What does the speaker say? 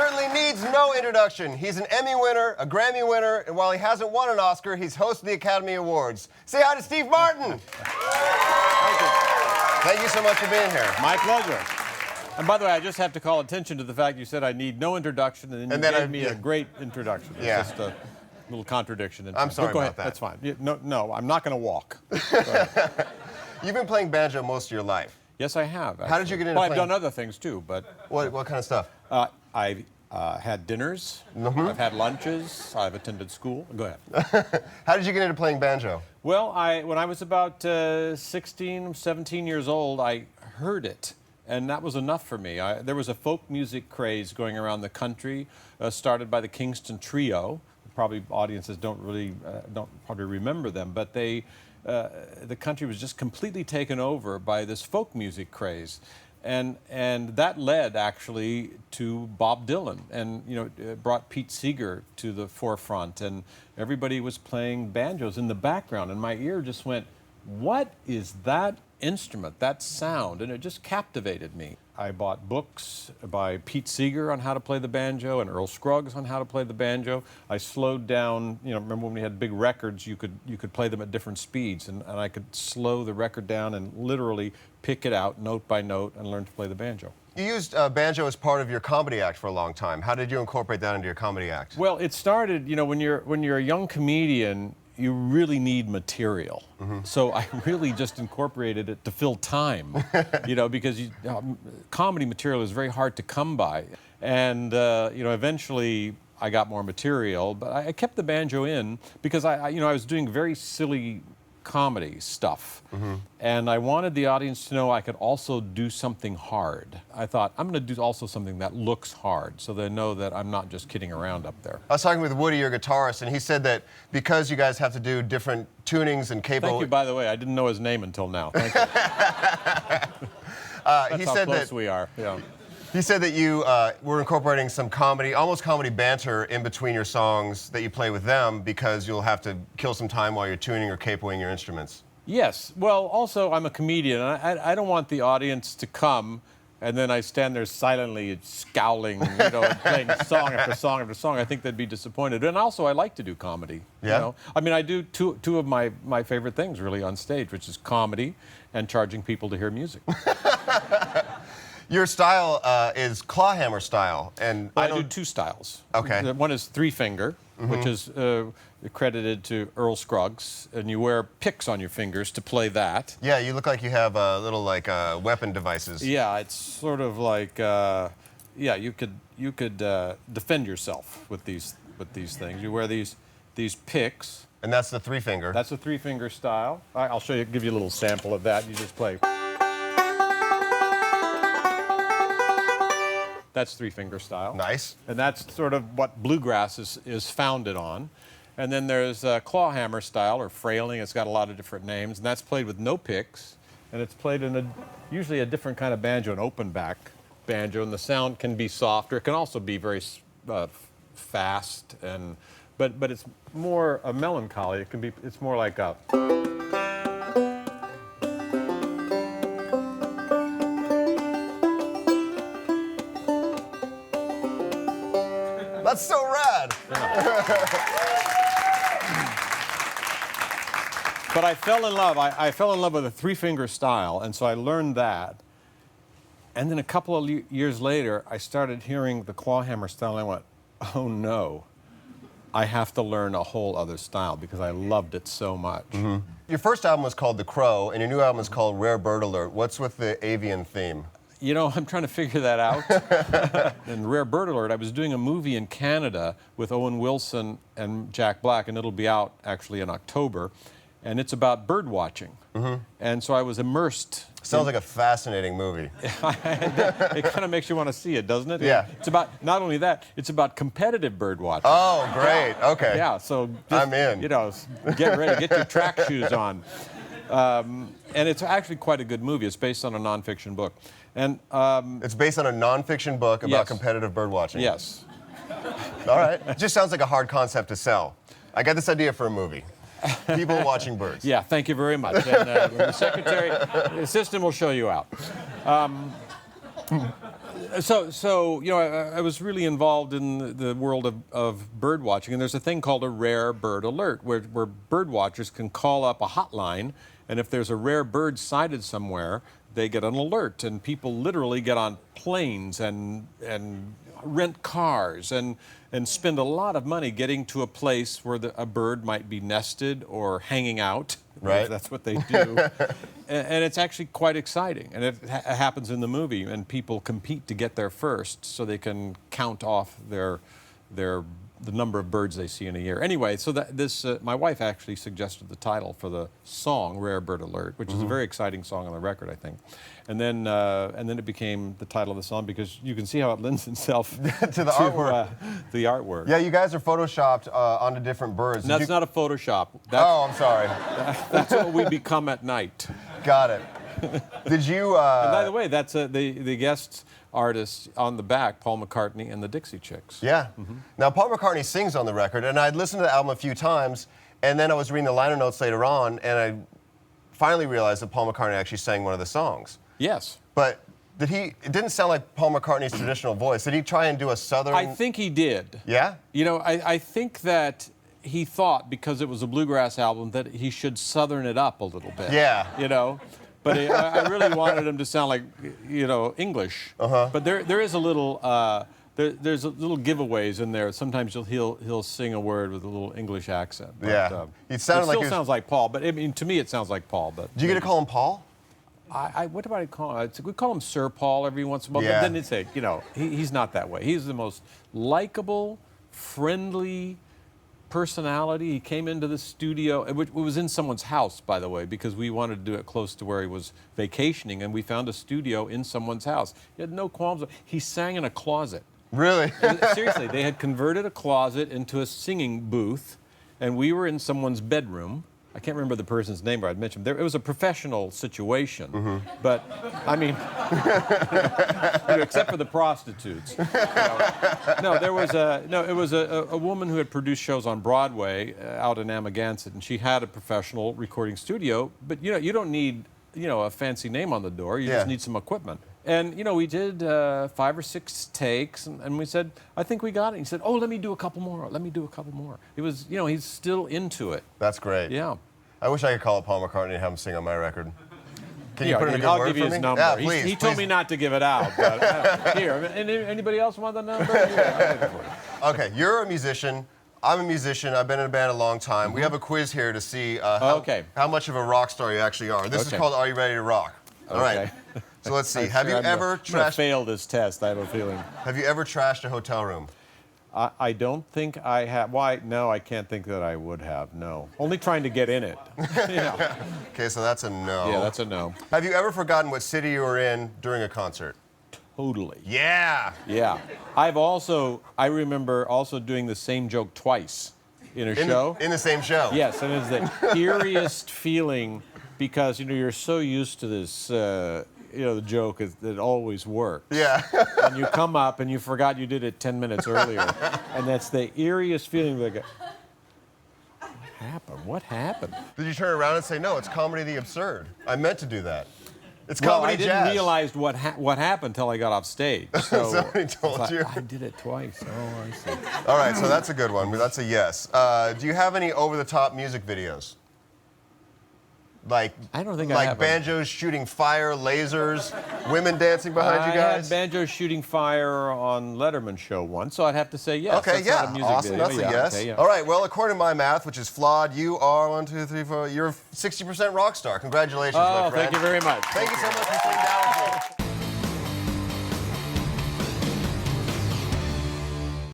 certainly needs no introduction. He's an Emmy winner, a Grammy winner, and while he hasn't won an Oscar, he's host of the Academy Awards. Say hi to Steve Martin. Thank you so much for being here. My pleasure. And by the way, I just have to call attention to the fact you said I need no introduction, and then you gave me a great introduction. It's just a little contradiction. I'm sorry go about ahead. that. That's fine. No, I'm not going to walk. You've been playing banjo most of your life. Yes, I have. Actually. How did you get into Well, playing? I've done other things too, but... What kind of stuff? I've had dinners, I've had lunches, I've attended school. Go ahead. How did you get into playing banjo? Well, when I was about 16, 17 years old, I heard it, and that was enough for me. There was a folk music craze going around the country, started by the Kingston Trio. Probably audiences don't probably remember them, but the country was just completely taken over by this folk music craze. And that led actually to Bob Dylan, and it brought Pete Seeger to the forefront, and everybody was playing banjos in the background, and my ear just went, what is that instrument, that sound? And it just captivated me. I bought books by Pete Seeger on how to play the banjo and Earl Scruggs on how to play the banjo. I slowed down, remember when we had big records, you could play them at different speeds, and I could slow the record down and literally pick it out note by note and learn to play the banjo. You used banjo as part of your comedy act for a long time. How did you incorporate that into your comedy act? Well, it started, when you're a young comedian, you really need material. So I really just incorporated it to fill time, because comedy material is very hard to come by. And, eventually I got more material, but I kept the banjo in because I was doing very silly comedy stuff. And I wanted the audience to know I could also do something hard. I thought, I'm going to do also something that looks hard, so they know that I'm not just kidding around up there. I was talking with Woody, your guitarist, and he said that because you guys have to do different tunings and capo... Thank you, by the way. I didn't know his name until now. Thank you. That's how close we are. Yeah. He said that you were incorporating some comedy, almost comedy banter in between your songs that you play with them because you'll have to kill some time while you're tuning or capoing your instruments. Yes. Well, also, I'm a comedian, and I don't want the audience to come and then I stand there silently scowling, and playing song after song after song. I think they'd be disappointed. And also, I like to do comedy. Yeah. I mean, I do two of my favorite things, really, on stage, which is comedy and charging people to hear music. Your style is clawhammer style, and I do two styles. Okay. One is three-finger, which is credited to Earl Scruggs, and you wear picks on your fingers to play that. Yeah, you look like you have little weapon devices. Yeah, it's sort of like you could defend yourself with these things. You wear these picks. And that's the three-finger. That's the three-finger style. I'll give you a little sample of that. You just play. That's three-finger style. Nice. And that's sort of what bluegrass is founded on. And then there's clawhammer style, or frailing. It's got a lot of different names. And that's played with no picks. And it's played in usually a different kind of banjo, an open back banjo. And the sound can be softer. It can also be very fast. But it's more a melancholy. It's more like a... That's so rad. But I fell in love. I fell in love with the three-finger style, and so I learned that. And then a couple of years later, I started hearing the clawhammer style, and I went, oh no, I have to learn a whole other style because I loved it so much. Mm-hmm. Your first album was called The Crow, and your new album is called Rare Bird Alert. What's with the avian theme? I'm trying to figure that out. And Rare Bird Alert, I was doing a movie in Canada with Owen Wilson and Jack Black, and it'll be out actually in October. And it's about bird watching. Mm-hmm. And so I was immersed. Sounds like a fascinating movie. It kind of makes you want to see it, doesn't it? Yeah. It's about, not only that, it's about competitive bird watching. Oh, great. Okay. Yeah, so just, I'm in. Get ready, get your track shoes on. And it's actually quite a good movie. It's based on a nonfiction book. And it's based on a nonfiction book about competitive bird watching. Yes. All right. It just sounds like a hard concept to sell. I got this idea for a movie. People watching birds. Yeah, thank you very much. And the assistant will show you out. So you know, I was really involved in the world of bird watching, and there's a thing called a rare bird alert, where bird watchers can call up a hotline, and if there's a rare bird sighted somewhere, they get an alert, and people literally get on planes and rent cars and spend a lot of money getting to a place where a bird might be nested or hanging out. Right. That's what they do. And it's actually quite exciting. And it happens in the movie, and people compete to get there first so they can count off the number of birds they see in a year. Anyway, so my wife actually suggested the title for the song "Rare Bird Alert," which is a very exciting song on the record, I think. And then it became the title of the song because you can see how it lends itself to the artwork. The artwork. Yeah, you guys are photoshopped onto different birds. And that's not a Photoshop. Oh, I'm sorry. That's what we become at night. Got it. Did you? And by the way, that's the guest artists on the back, Paul McCartney and the Dixie Chicks. Yeah. Now, Paul McCartney sings on the record, and I'd listened to the album a few times, and then I was reading the liner notes later on, and I finally realized that Paul McCartney actually sang one of the songs. Yes. But it didn't sound like Paul McCartney's traditional voice. Did he try and do a southern? I think he did. Yeah? You know, I think that he thought, because it was a bluegrass album, that he should southern it up a little bit. Yeah. You know? But I really wanted him to sound like, you know, English. But there is a little, there's a little giveaways in there. Sometimes he'll sing a word with a little English accent. But, Yeah. It sounded like still sounds like Paul. But I mean, to me, it sounds like Paul. But do you get to call him Paul? What do I call him? We call him Sir Paul every once in a while. Yeah. But then it's you know, he's not that way. He's the most likable, friendly personality. He came into the studio, it was in someone's house, by the way, because we wanted to do it close to where he was vacationing, and we found a studio in someone's house. He had no qualms. He sang in a closet. Really? Seriously, they had converted a closet into a singing booth, and we were in someone's bedroom. I can't remember the person's name, but I'd mentioned it was a professional situation. But I mean, you know, except for the prostitutes. You know. No, it was a woman who had produced shows on Broadway out in Amagansett, and she had a professional recording studio. But you know, you don't need a fancy name on the door. You just need some equipment. And you know, we did 5 or 6 takes, and we said, I think we got it. He said, oh, let me do a couple more. Let me do a couple more. It was, you know, he's still into it. That's great. Yeah. I wish I could call up Paul McCartney and have him sing on my record. Can you put in a good I'll word give you for his me? number. Yeah, please. He told me not to give it out. But, here, anybody else want the number? Yeah, okay, you're a musician. I'm a musician. I've been in a band a long time. We have a quiz here to see how much of a rock star you actually are. This is called Are You Ready to Rock? All right. So let's see. Have you ever trashed? Failed this test, I have a feeling. Have you ever trashed a hotel room? I don't think I have. Why? No, I can't think that I would have. No. Only trying to get in it. Yeah. Okay, so that's a no. Yeah, that's a no. Have you ever forgotten what city you were in during a concert? Totally. Yeah. Yeah. I remember also doing the same joke twice in a show. In the same show? Yes, and it's the eeriest feeling because, you know, you're so used to this, you know, the joke is that it always works. Yeah. And you come up and you forgot you did it 10 minutes earlier. And that's the eeriest feeling. Like, what happened? What happened? Did you turn around and say, no, it's comedy the absurd? I meant to do that. It's comedy jazz. I didn't realize what happened until I got off stage. So somebody told you. I did it twice. Oh, I see. All right, so that's a good one. That's a yes. Do you have any over-the-top music videos? Like, I don't think I have banjos shooting fire, lasers, women dancing behind you guys? I had Banjo shooting fire on Letterman show once, so I'd have to say yes. Okay, that's yeah, not a music awesome. video. That's a yes. Okay, yeah. All right, well, according to my math, which is flawed, you are 1, 2, 3, 4. You're 60% rock star. Congratulations, my friend. Thank you very much. Thank you so much for sitting down with me.